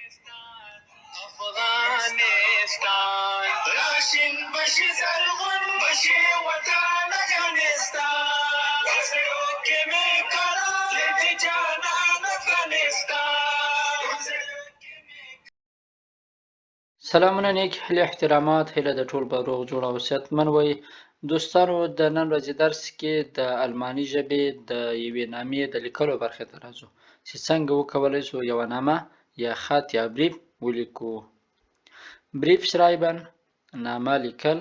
افغانستان راشن بشي زرغون بشي وطن افغانستان وزرو کې می کړه دې جانان افغانستان. سلامونه نیک هیله احترامات هیله د ټول به روغ جوړ او صحتمن وي. دوستانو د نن ورځې درس کې د الماني ژبې د یوې نامې د لیکلو برخې ته راځو چې څنګه وکولای شو یوه نامه یا خط یا بریف ولیکو. بریف شرایبن نامه لیکل.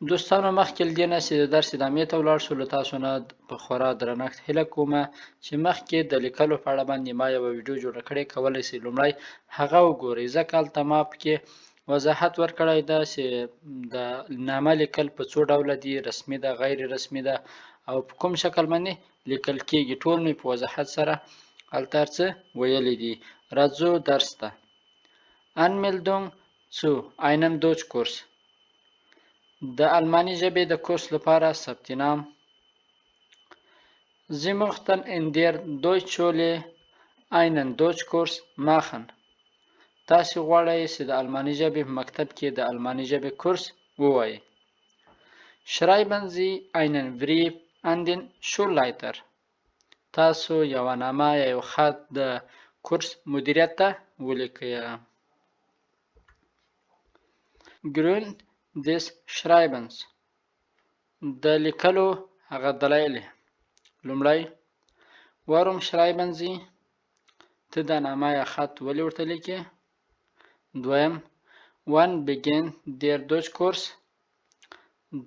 دوستانو مخکې له دې نه چې د درس ادامې ته ولاړ شو له تاسو نه په خورا درنښت هیله کومه چې مخکې د لیکلو په اړه باندې ما یوه ویډیو جوړه کړې کولی شئ لومړی هغه وګورئ ځکه هلته ما پکې وضاحت ورکړی ده چې د نامه لیکل په څو ډوله دي، رسمي ده، غیر رسمي ده او په کوم شکل باندې لیکل کیږي. ټول مې په وضاحت سره هلته هر څه ویلي دي. راځو درس ته. Anmeldung zu einem Deutschkurs. د الماني ژبې د کورس لپاره ثبت نام. Sie möchten in der Deutschschule einen Deutschkurs machen. تاسو غواړئ چې د الماني ژبې په مکتب کې د الماني ژبې کورس ووایئ. Schreiben Sie einen Brief an den Schulleiter. تاسو یوه نامه یا یو خط د کورس مدیریت ته ولیکئ. Grund des Schreibens. د لیکلو هغه دلایل. لومړی warum schreiben Sie؟ ته دا نامه یا خط ولې ورته لیکې؟ دویم wann beginnt der Deutschkurs؟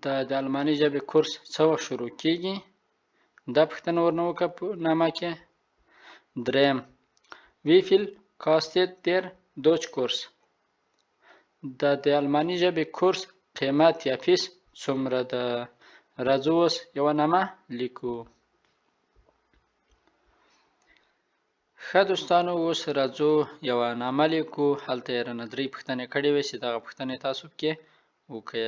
د الماني ژبې کورس څه وخت شروع کیږي؟ دا پوښتنه ورنه وکړه په نامه کې. دریم wie viel kostet der Deutschkurs؟ د الماني ژبې کورس قیمت یا فیس څومره ده؟ راځو اوس یوه نامه لیکو. ښه دوستانو اوس راځو یوه نامه لیکو. هلته یې رانه 3 پوښتنې کړې وې چې دغه پوښتنې تاسو پکې وکړئ.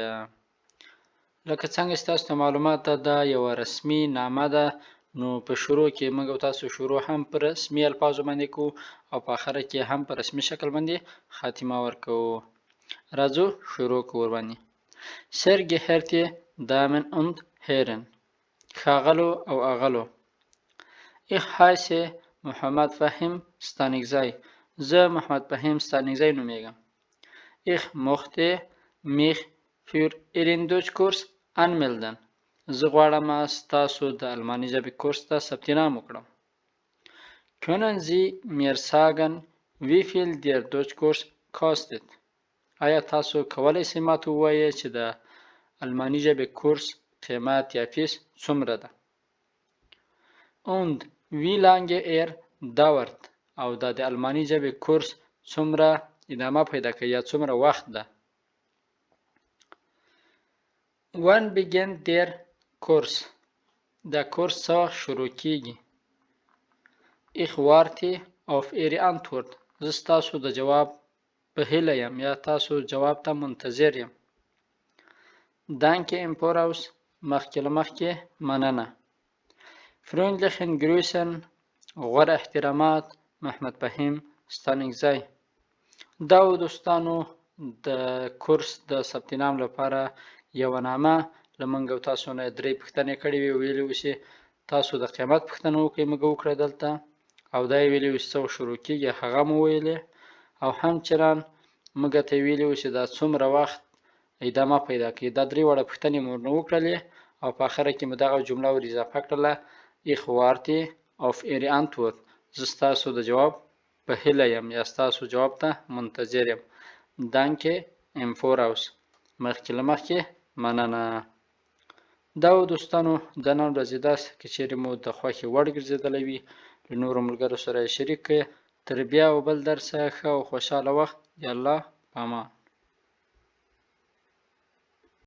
لکه څنګه چې تاسو ته معلومات ده دا یوه رسمي نامه ده، نو په شروع کې موږ او تاسو شروع هم په رسمي الفاظو باندې کوو او په آخره کې هم په رسمي شکل باندې خاتمه ورکوو. راځو شروع کوو ورباندې. Sehr geehrte Damen und Herren. ښاغلو او اغلو. Ich heiße محمد فهیم ستانکزی. زه محمد فهیم ستانکزی نومیږم. Ich möchte mich für Ihren Deutschkurs anmelden. زه غواړم ستاسو د الماني ژبې کورس ته ثبت نام وکړم. Können Sie mir sagen wie viel der Deutschkurs kostet؟ آیا تاسو کولی شئ ماته ووایئ چې د الماني ژبې کورس قیمت یا فیس څومره ده؟ Und wie lange dauert؟ او دا د الماني ژبې کورس څومره ادامه پیدا کوي یا څومره وخت ده؟ Wann beginnt der Kurs؟ دا کورس څه وخت شروع کیږي؟ Ich warte auf Ihre Antwort. زه ستاسو د جواب په هیله یم یا تاسو جواب ته منتظر یم. Danke im Voraus. مخکې له مخکې مننه. Freundlichen Grüßen. غوره احترامات محمد فهیم ستانکزی. دا و دوستانو د کورس د ثبت نام لپاره یوه نامه له موږ او تاسو نه 3 پوښتنې کړې وې. ویلي وو چې تاسو د قیمت پوښتنه وکړئ، موږ وکړه دلته، او دا یې ویلي وو چې څه وخت شروع کیږي هغه مو ویلې، او همچنان موږ ته ویلي وو چې دا څومره وخت ادامه پیدا کوي. دا 3 واړه پوښتنې مو ورنه وکړلې او په آخره کې مو دغه جمله ور اضافه کړله. Ich warte auf Ihre Antwort. زه ستاسو د جواب په هیله یم یا ستاسو جواب ته منتظر یم. Danke im Voraus. مخکې له مخکې مننه. دا و دوستانو د نن ورځې درس که چیرې مو د خوښې وړ ګرځېدلی وي له نورو ملګرو سره یې شریک کړئ. تر بیا او بل درسه ښه او خوشحاله وخت. د الله په امان.